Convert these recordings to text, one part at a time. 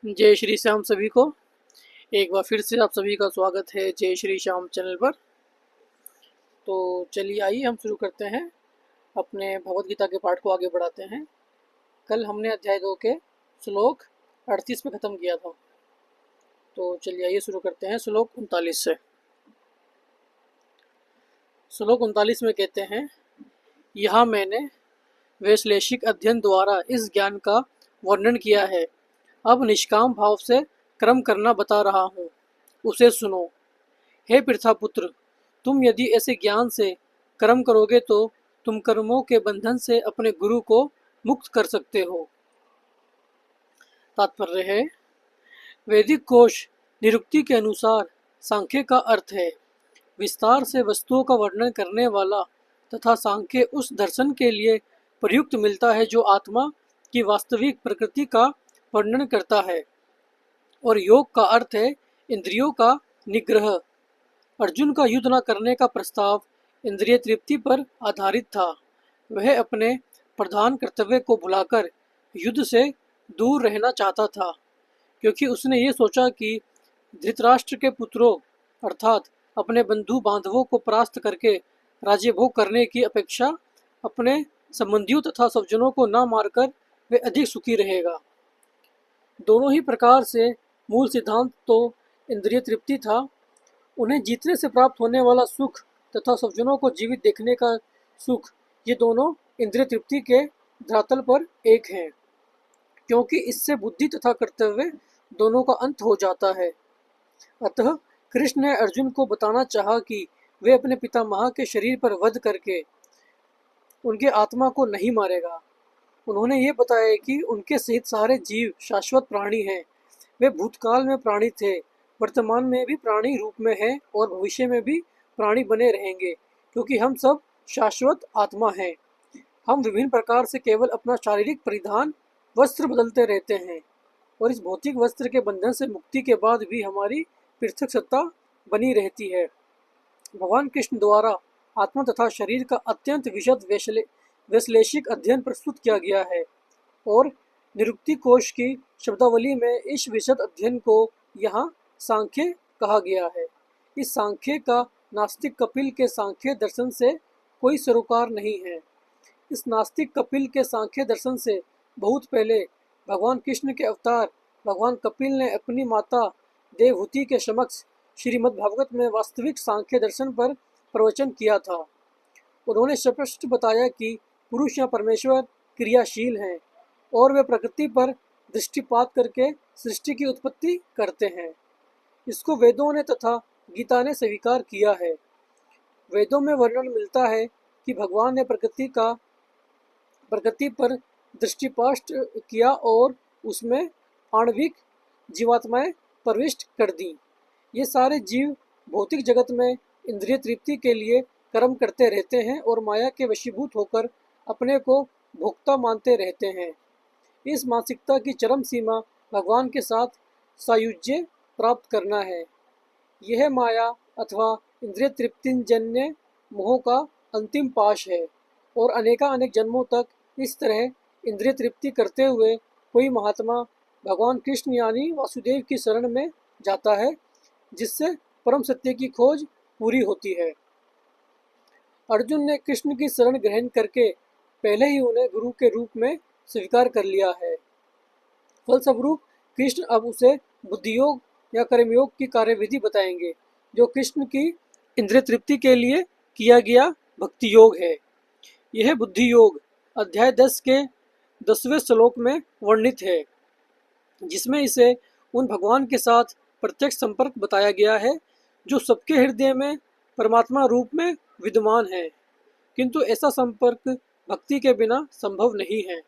जय श्री श्याम सभी को। एक बार फिर से आप सभी का स्वागत है जय श्री श्याम चैनल पर। तो चलिए आइए हम शुरू करते हैं, अपने भगवत गीता के पाठ को आगे बढ़ाते हैं। कल हमने अध्याय 2 के श्लोक 38 पे ख़त्म किया था। तो चलिए आइए शुरू करते हैं श्लोक 39 से। श्लोक 39 में कहते हैं, यहाँ मैंने वैश्लेषिक अध्ययन द्वारा इस ज्ञान का वर्णन किया है। अब निष्काम भाव से कर्म करना बता रहा हूँ, उसे सुनो। हे पृथापुत्र, तुम यदि ऐसे ज्ञान से कर्म करोगे तो तुम कर्मों के बंधन से अपने गुरु को मुक्त कर सकते हो। तात्पर्य है, वैदिक कोश निरुक्ति के अनुसार सांख्य का अर्थ है विस्तार से वस्तुओं का वर्णन करने वाला, तथा सांख्य उस दर्शन के लिए प्रयुक्त मिलता है जो आत्मा की वास्तविक प्रकृति का वर्णन करता है। और योग का अर्थ है इंद्रियों का निग्रह। अर्जुन का युद्ध न करने का प्रस्ताव इंद्रिय तृप्ति पर आधारित था। वह अपने प्रधान कर्तव्य को भुलाकर युद्ध से दूर रहना चाहता था, क्योंकि उसने ये सोचा कि धृतराष्ट्र के पुत्रों अर्थात अपने बंधु बांधवों को परास्त करके राज्य भोग करने की अपेक्षा अपने संबंधियों तथा स्वजनों को न मारकर वे अधिक सुखी रहेगा। दोनों ही प्रकार से मूल सिद्धांत तो इंद्रिय तृप्ति था। उन्हें जीतने से प्राप्त होने वाला सुख तथा स्वजनों को जीवित देखने का सुख, ये दोनों इंद्रिय तृप्ति के धरातल पर एक हैं, क्योंकि इससे बुद्धि तथा कर्तव्य दोनों का अंत हो जाता है। अतः कृष्ण ने अर्जुन को बताना चाहा कि वे अपने पितामह के शरीर पर वध करके उनके आत्मा को नहीं मारेगा। उन्होंने ये बताया कि उनके सहित सारे जीव शाश्वत प्राणी हैं। वे भूतकाल में प्राणी थे, वर्तमान में भी प्राणी रूप में हैं और भविष्य में भी प्राणी बने रहेंगे, क्योंकि हम सब शाश्वत आत्मा हैं। हम विभिन्न प्रकार से केवल अपना शारीरिक परिधान वस्त्र बदलते रहते हैं, और इस भौतिक वस्त्र के बंधन से मुक्ति के बाद भी हमारी पृथक सत्ता बनी रहती है। भगवान कृष्ण द्वारा आत्मा तथा शरीर का अत्यंत विशद वैश्लेषिक अध्ययन प्रस्तुत किया गया है, और निरुक्ति कोश की शब्दावली में इस विशद अध्ययन को यहाँ सांख्य कहा गया है। इस सांख्य का नास्तिक कपिल के सांख्य दर्शन से कोई सरोकार नहीं है। इस नास्तिक कपिल के सांख्य दर्शन से बहुत पहले भगवान कृष्ण के अवतार भगवान कपिल ने अपनी माता देवहूति के समक्ष श्रीमद्भागवत में वास्तविक सांख्य दर्शन पर प्रवचन किया था। उन्होंने स्पष्ट बताया कि पुरुष या परमेश्वर क्रियाशील हैं और वे प्रकृति पर दृष्टिपात करके सृष्टि की उत्पत्ति करते हैं। इसको वेदों ने तथा गीता ने स्वीकार किया है। वेदों में वर्णन मिलता है कि भगवान ने प्रकृति पर दृष्टिपात किया और उसमें आणविक जीवात्माएं प्रविष्ट कर दी। ये सारे जीव भौतिक जगत में इंद्रिय तृप्ति के लिए कर्म करते रहते हैं और माया के वशीभूत होकर अपने को भोक्ता मानते रहते हैं। इस मानसिकता की चरम सीमा भगवान के साथ सायुज्य प्राप्त करना है। यह माया अथवा इंद्रिय तृप्तिजन्य मोह का अंतिम पाश है, और अनेक जन्मों तक इस तरह इंद्रिय तृप्ति करते हुए कोई महात्मा भगवान कृष्ण यानी वासुदेव की शरण में जाता है, जिससे परम सत्य की खोज पूरी होती है। अर्जुन ने कृष्ण की शरण ग्रहण करके पहले ही उन्हें गुरु के रूप में स्वीकार कर लिया है। फलस्वरूप कृष्ण अब उसे बुद्धि योग या कर्मयोग की कार्यविधि बताएंगे, जो कृष्ण की इंद्रिय तृप्ति के लिए किया गया भक्ति योग है। यह बुद्धि योग अध्याय 10 के 10वें श्लोक में वर्णित है, जिसमें इसे उन भगवान के साथ प्रत्यक्ष संपर्क बताया गया है जो सबके हृदय में परमात्मा रूप में विद्यमान है, किंतु ऐसा संपर्क भक्ति के बिना संभव नहीं है।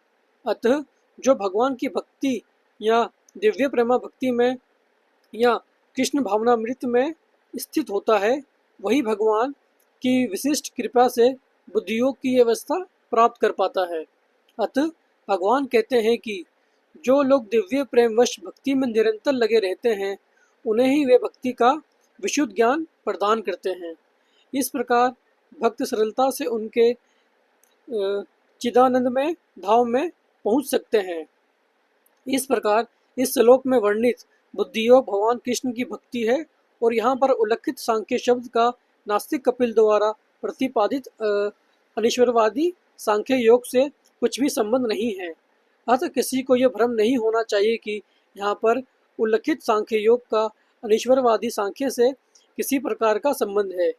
अतः जो भगवान की भक्ति या दिव्य प्रेमा भक्ति में या कृष्ण भावनामृत में स्थित होता है, वही भगवान की विशिष्ट कृपा से बुद्धि योग की अवस्था प्राप्त कर पाता है। अतः भगवान कहते हैं कि जो लोग दिव्य प्रेमवश भक्ति में निरंतर लगे रहते हैं, उन्हें ही वे भक्ति का विशुद्ध ज्ञान प्रदान करते हैं। इस प्रकार भक्त सरलता से उनके चिदानंद में धाम में पहुंच सकते हैं। इस प्रकार इस श्लोक में वर्णित बुद्धि योग भगवान कृष्ण की भक्ति है और यहाँ पर उल्लिखित सांख्य शब्द का नास्तिक कपिल द्वारा प्रतिपादित अनिश्वरवादी सांख्य योग से कुछ भी संबंध नहीं है। अतः किसी को यह भ्रम नहीं होना चाहिए कि यहाँ पर उल्लिखित सांख्य योग का अनिश्वरवादी सांख्य से किसी प्रकार का संबंध है।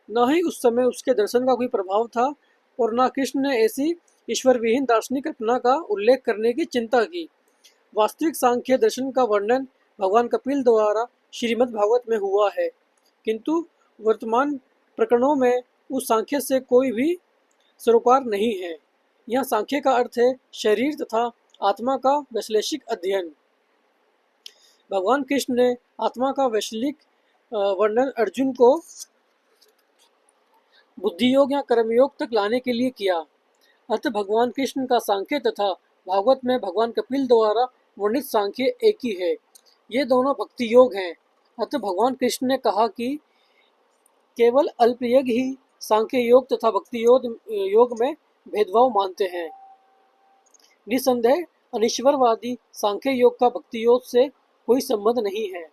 न ही उस समय उसके दर्शन का कोई प्रभाव था और न कृष्ण ने ऐसी ईश्वर विहीन दार्शनिक कल्पना का उल्लेख करने की चिंता की। वास्तविक सांख्य दर्शन का वर्णन भगवान कपिल द्वारा श्रीमद् भागवत में हुआ है, किंतु वर्तमान प्रकरणों में उस सांख्य से कोई भी सरोकार नहीं है। यह सांख्य का अर्थ है शरीर तथा आत्मा का वैश्लेषिक अध्ययन। भगवान कृष्ण ने आत्मा का वैश्विक वर्णन अर्जुन को बुद्धि योग या कर्मयोग तक लाने के लिए किया। अतः भगवान कृष्ण का सांख्य तथा भागवत में भगवान कपिल द्वारा वर्णित सांख्य एक ही है। ये दोनों भक्ति योग हैं। अतः भगवान कृष्ण ने कहा कि केवल अल्पयज्ञ ही सांख्य योग तथा भक्ति योग में भेदभाव मानते हैं। निसंदेह अनिश्वरवादी सांख्य योग का भक्ति योग से कोई संबंध नहीं है।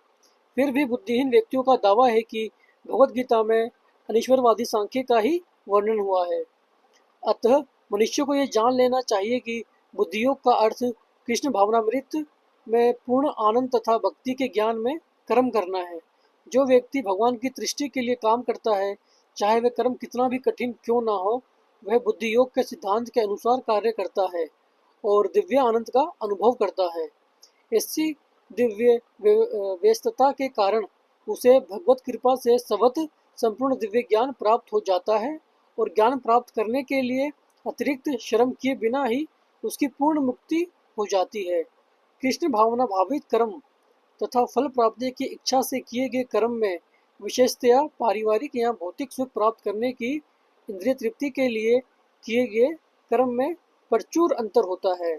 फिर भी बुद्धिहीन व्यक्तियों का दावा है कि भगवद गीता में अनिश्वरवादी सांख्य का ही वर्णन हुआ है। अतः मनुष्य को यह जान लेना चाहिए कि बुद्धि योग का अर्थ कृष्ण भावनामृत में पूर्ण आनंद तथा भक्ति के ज्ञान में कर्म करना है। जो व्यक्ति भगवान की दृष्टि के लिए काम करता है, चाहे वह कर्म कितना भी कठिन क्यों ना हो, वह बुद्धि योग के सिद्धांत के अनुसार कार्य करता है और दिव्य आनंद का अनुभव करता है। ऐसी दिव्य व्यस्तता के कारण उसे भगवत कृपा से स्वतः संपूर्ण दिव्य ज्ञान प्राप्त हो जाता है और ज्ञान प्राप्त करने के लिए अतिरिक्त श्रम किए बिना ही उसकी पूर्ण मुक्ति हो जाती है। कृष्ण भावना भावित कर्म तथा फल प्राप्ति की इच्छा से किए गए कर्म में विशेषतया पारिवारिक या भौतिक सुख प्राप्त करने की इंद्रिय तृप्ति के लिए किए गए कर्म में प्रचुर अंतर होता है।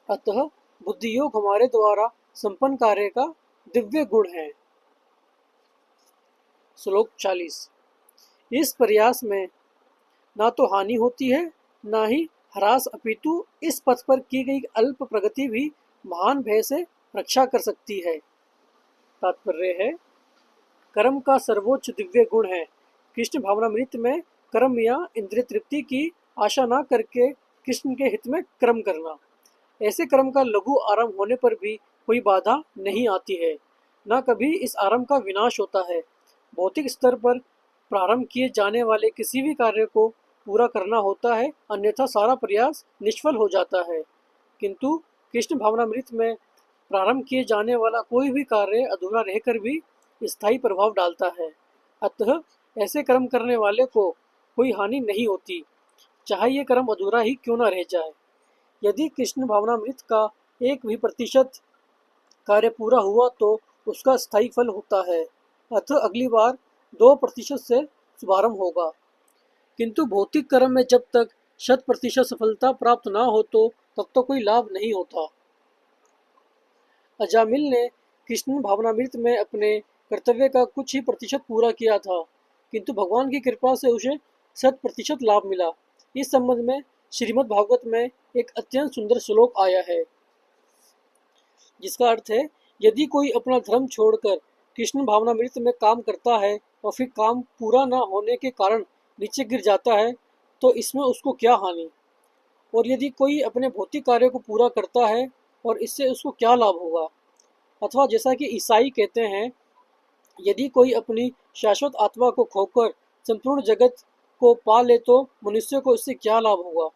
अतः बुद्धि योग हमारे द्वारा संपन्न कार्य का दिव्य गुण है। श्लोक 40। इस प्रयास में ना तो हानि होती है, ना ही ह्रास, अपितु इस पथ पर की गई अल्प प्रगति भी महान भय से रक्षा कर सकती है। तात्पर्य है, कर्म का सर्वोच्च दिव्य गुण है कृष्ण भावनामृत में कर्म या इंद्रिय तृप्ति की आशा न करके कृष्ण के हित में कर्म करना। ऐसे कर्म का लघु आरंभ होने पर भी कोई बाधा नहीं आती है, न कभी इस आरंभ का विनाश होता है। भौतिक स्तर पर प्रारंभ किए जाने वाले किसी भी कार्य को पूरा करना होता है, अन्यथा सारा प्रयास निष्फल हो जाता है। किंतु कृष्ण भावनामृत में प्रारंभ किए जाने वाला कोई भी कार्य अधूरा रहकर भी स्थायी प्रभाव डालता है। अतः ऐसे कर्म करने वाले को कोई हानि नहीं होती, चाहे ये कर्म अधूरा ही क्यों न रह जाए। यदि कृष्ण भावनामृत का 1% कार्य पूरा हुआ तो उसका स्थायी फल होता है, अतः अगली बार 2% से शुभारंभ होगा। किंतु भौतिक कर्म में जब तक 100% सफलता प्राप्त ना हो तो तब तो कोई लाभ नहीं होता। अजामिल ने कृष्ण भावनामृत में अपने कर्तव्य का कुछ ही प्रतिशत पूरा किया था, किंतु भगवान की कृपा से उसे 100% लाभ मिला। इस संबंध में श्रीमद् भागवत में एक अत्यंत सुंदर श्लोक आया है, जिसका अर्थ है, यदि कोई अपना धर्म छोड़कर कृष्ण भावनामृत में काम करता है और फिर काम पूरा न होने के कारण नीचे गिर जाता है तो इसमें उसको क्या हानि, और यदि कोई अपने भौतिक कार्य को पूरा करता है और इससे उसको क्या लाभ होगा। अथवा जैसा कि ईसाई कहते हैं, यदि कोई अपनी शाश्वत आत्मा को खोकर संपूर्ण जगत को पा ले तो मनुष्य को इससे क्या लाभ होगा।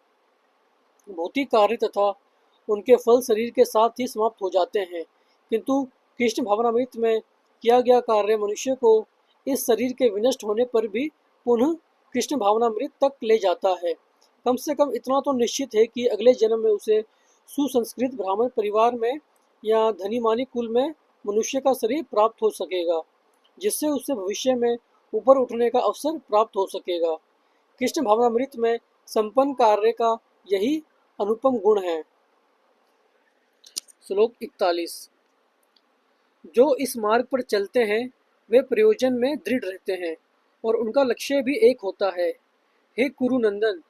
भौतिक कार्य तथा उनके फल शरीर के साथ ही समाप्त हो जाते हैं, किंतु कृष्ण भावनामृत में किया गया कार्य मनुष्य को इस शरीर के विनष्ट होने पर भी पुनः कृष्ण भावनामृत तक ले जाता है। कम से कम इतना तो निश्चित है कि अगले जन्म में उसे सुसंस्कृत ब्राह्मण परिवार में या धनी मानी कुल में मनुष्य का शरीर प्राप्त हो सकेगा, जिससे उसे भविष्य में ऊपर उठने का अवसर प्राप्त हो सकेगा। कृष्ण भावनामृत में संपन्न कार्य का यही अनुपम गुण है। श्लोक 41। जो इस मार्ग पर चलते हैं वे प्रयोजन में दृढ़ रहते हैं और उनका लक्ष्य भी एक होता है। हे कुरुनंदन,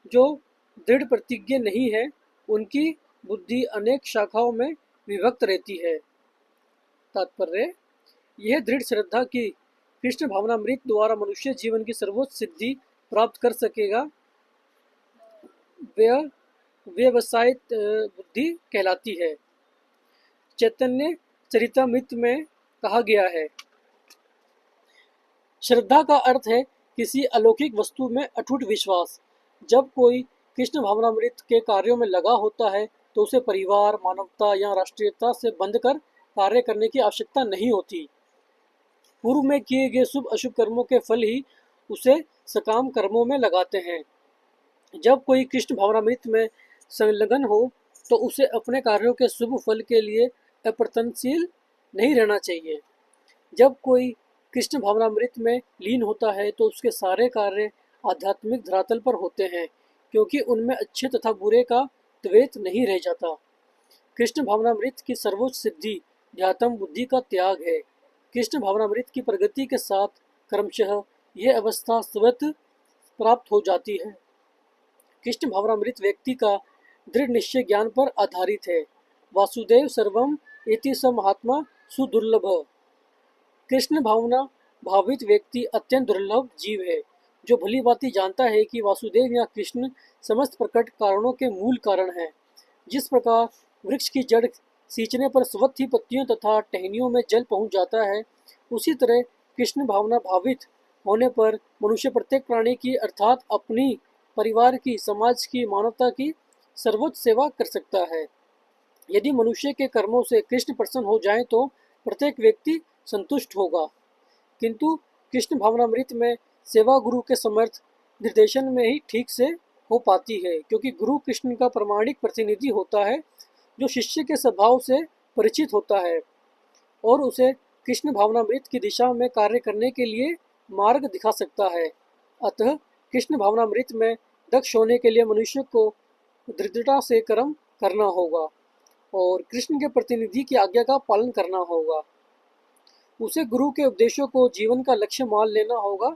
जो दृढ़ प्रतिज्ञ नहीं है उनकी बुद्धि अनेक शाखाओं में विभक्त रहती है। तात्पर्य, यह दृढ़ श्रद्धा कि कृष्ण भावनामृत द्वारा मनुष्य जीवन की सर्वोच्च सिद्धि प्राप्त कर सकेगा, वह व्यवसायित बुद्धि कहलाती है। चैतन्य चरितामृत में कहा गया है, श्रद्धा का अर्थ है किसी अलौकिक वस्तु में अटूट विश्वास। जब कोई कृष्ण भावनामृत के कार्यों में लगा होता है तो उसे परिवार, मानवता या राष्ट्रीयता से बंधकर कार्य करने की आवश्यकता नहीं होती। पूर्व में किए गए शुभ अशुभ कर्मों के फल ही उसे सकाम कर्मों में लगाते हैं। जब कोई कृष्ण भावनामृत में संलग्न हो तो उसे अपने कार्यों के शुभ फल के लिए अप्रयत्नशील नहीं रहना चाहिए। जब कोई कृष्ण भावनामृत में लीन होता है तो उसके सारे कार्य आध्यात्मिक धरातल पर होते हैं, क्योंकि उनमें अच्छे तथा बुरे का द्वैत नहीं रह जाता। कृष्ण भावनामृत की सर्वोच्च सिद्धि ध्यातम बुद्धि का त्याग है। कृष्ण भावनामृत की प्रगति के साथ क्रमशः यह अवस्था स्वतः प्राप्त हो जाती है। कृष्ण भावनामृत व्यक्ति का दृढ़ निश्चय ज्ञान पर आधारित है। वासुदेव सर्वम इति स महात्मा सुदुर्लभ। कृष्ण भावना भावित व्यक्ति अत्यंत दुर्लभ जीव है, जो भली भांति जानता है कि वासुदेव या कृष्ण समस्त प्रकट कारणों के मूल कारण हैं। जिस प्रकार वृक्ष की जड़ सींचने पर स्वतः ही पत्तियों तथा टहनियों में जल पहुंच जाता है, उसी तरह कृष्ण भावना भावित होने पर मनुष्य प्रत्येक प्राणी की अर्थात अपनी, परिवार की, समाज की, मानवता की सर्वोच्च सेवा कर सकता है। यदि मनुष्य के कर्मों से कृष्ण प्रसन्न हो जाए तो प्रत्येक व्यक्ति संतुष्ट होगा, किंतु कृष्ण भावनामृत में सेवा गुरु के समर्थ निर्देशन में ही ठीक से हो पाती है, क्योंकि गुरु कृष्ण का प्रमाणिक प्रतिनिधि होता है, जो शिष्य के स्वभाव से परिचित होता है और उसे कृष्ण भावनामृत की दिशा में कार्य करने के लिए मार्ग दिखा सकता है। अतः कृष्ण भावनामृत में दक्ष होने के लिए मनुष्य को दृढ़ता से कर्म करना होगा और कृष्ण के प्रतिनिधि की आज्ञा का पालन करना होगा। उसे गुरु के उपदेशों को जीवन का लक्ष्य मान लेना होगा।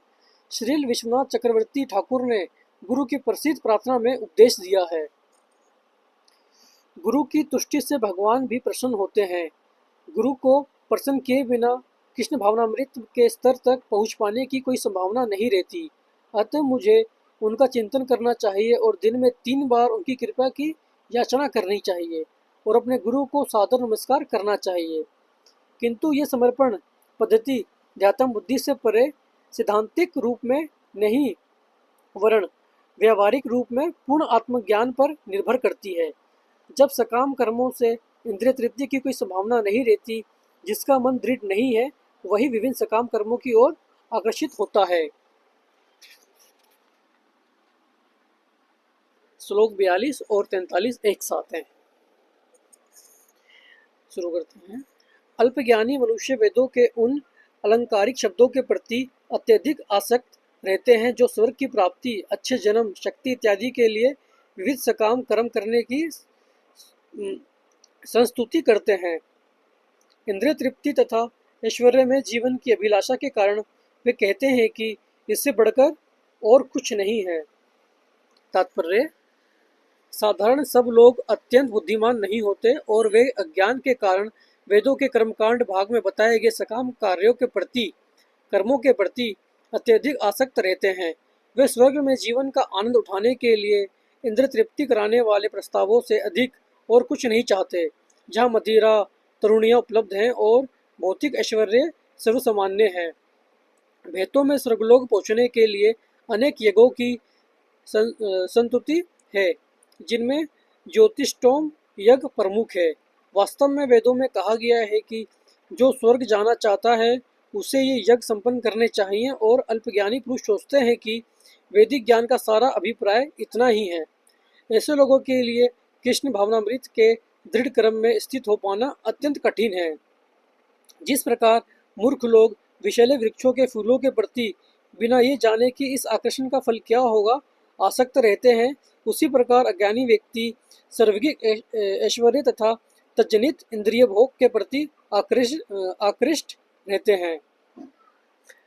श्रील विश्वनाथ चक्रवर्ती ठाकुर ने गुरु की प्रसिद्ध प्रार्थना में उपदेश दिया है, गुरु की तुष्टि से भगवान भी प्रसन्न होते हैं। गुरु को प्रसन्न किए बिना कृष्ण भावनामृत के स्तर तक पहुंच पाने की कोई संभावना नहीं रहती। अतः मुझे उनका चिंतन करना चाहिए और दिन में 3 बार उनकी कृपा की याचना करनी चाहिए और अपने गुरु को सादर नमस्कार करना चाहिए। किंतु ये समर्पण पद्धति ध्यातम बुद्धि से परे सिद्धांतिक रूप में नहीं, वरन व्यावहारिक रूप में पूर्ण आत्मज्ञान पर निर्भर करती है। जब सकाम कर्मों से इंद्रिय तृप्ति की कोई संभावना नहीं रहती, जिसका मन दृढ़ नहीं है, वही विभिन्न सकाम कर्मों की ओर आकर्षित होता है। श्लोक 42 और 43 एक साथ हैं। शुरू करते हैं। अल्पज्ञानी मनुष्य वेदों के उन अलंकारिक शब्दों के प्रति अत्यधिक आसक्त रहते हैं जो स्वर्ग की प्राप्ति, अच्छे जन्म, शक्ति इत्यादि के लिए विविध सकाम कर्म करने की संस्तुति करते हैं। इंद्रिय तृप्ति तथा ऐश्वर्य में जीवन की अभिलाषा के कारण वे कहते हैं कि इससे बढ़कर और कुछ नहीं है। तात्पर्य, साधारण सब लोग अत्यंत बुद्धिमान नहीं होते और वे अज्ञान के कारण वेदों के कर्मकांड भाग में बताए गए सकाम कार्यों के प्रति, कर्मों के प्रति अत्यधिक आसक्त रहते हैं। वे स्वर्ग में जीवन का आनंद उठाने के लिए इंद्र तृप्ति कराने वाले प्रस्तावों से अधिक और कुछ नहीं चाहते। जहाँ मदिरा, तरुणियाँ उपलब्ध हैं और भौतिक ऐश्वर्य सर्वसामान्य है। भेतों में स्वर्गलोक पहुँचने के लिए अनेक यज्ञों की संतुति है, जिनमें ज्योतिष्टोम यज्ञ प्रमुख है। वास्तव में वेदों में कहा गया है कि जो स्वर्ग जाना चाहता है उसे ये यज्ञ संपन्न करने चाहिए और अल्पज्ञानी पुरुष सोचते हैं कि वैदिक ज्ञान का सारा अभिप्राय इतना ही है। ऐसे लोगों के लिए कृष्ण भावनामृत के दृढ़ क्रम में स्थित हो पाना अत्यंत कठिन है। जिस प्रकार मूर्ख लोग विषैले वृक्षों के फूलों के प्रति बिना ये जाने कि इस आकर्षण का फल क्या होगा आसक्त रहते हैं, उसी प्रकार अज्ञानी व्यक्ति सर्वगिक ऐश्वर्य तथा तज्जनित इंद्रिय भोग के प्रति आकृष्ट रहते हैं।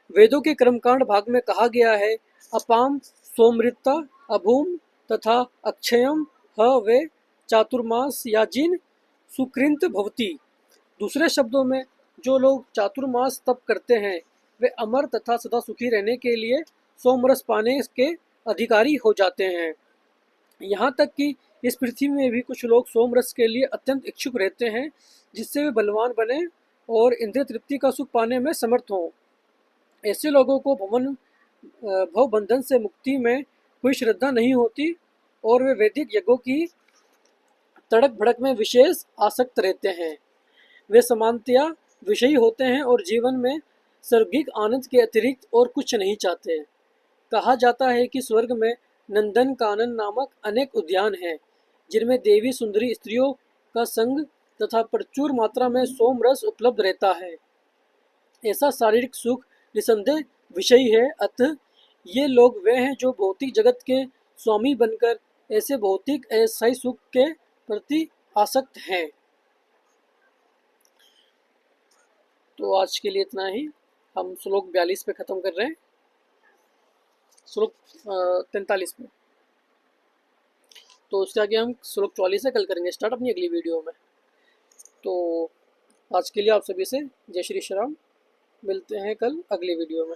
वेदों के कर्मकांड भाग में कहा गया है, अपाम सोमृता अभूम तथा अक्षयम ह वे चातुर्मास या जिन सुकृंत भवति। दूसरे शब्दों में, जो लोग चातुर्मास तप करते हैं वे अमर तथा सदा सुखी रहने के लिए सोमरस पाने के अधिकारी हो जाते हैं। यहाँ तक कि इस पृथ्वी में भी कुछ लोग सोमरस के लिए अत्यंत इच्छुक रहते हैं, जिससे वे बलवान बने और इंद्रिय तृप्ति का सुख पाने में समर्थ हों। ऐसे लोगों को भव बंधन से मुक्ति में कोई श्रद्धा नहीं होती और वे वैदिक यज्ञों की तड़क भड़क में विशेष आसक्त रहते हैं। वे समानतया विषयी होते हैं और जीवन में स्वर्गिक आनंद के अतिरिक्त और कुछ नहीं चाहते। कहा जाता है कि स्वर्ग में नंदन कानन नामक अनेक उद्यान हैं, जिनमें देवी सुंदरी स्त्रियों का संग तथा प्रचुर मात्रा में सोम रस उपलब्ध रहता है। ऐसा शारीरिक सुख निसंदेह विषयी है। अतः ये लोग वे हैं जो भौतिक जगत के स्वामी बनकर ऐसे भौतिक अस्थायी सुख के प्रति आसक्त हैं। तो आज के लिए इतना ही। हम श्लोक 42 पे ख़त्म कर रहे हैं। श्लोक 43 पे, तो उसके आगे हम श्लोक 44 से कल करेंगे स्टार्ट अपनी अगली वीडियो में। तो आज के लिए आप सभी से जय श्री श्री राम। मिलते हैं कल अगली वीडियो में।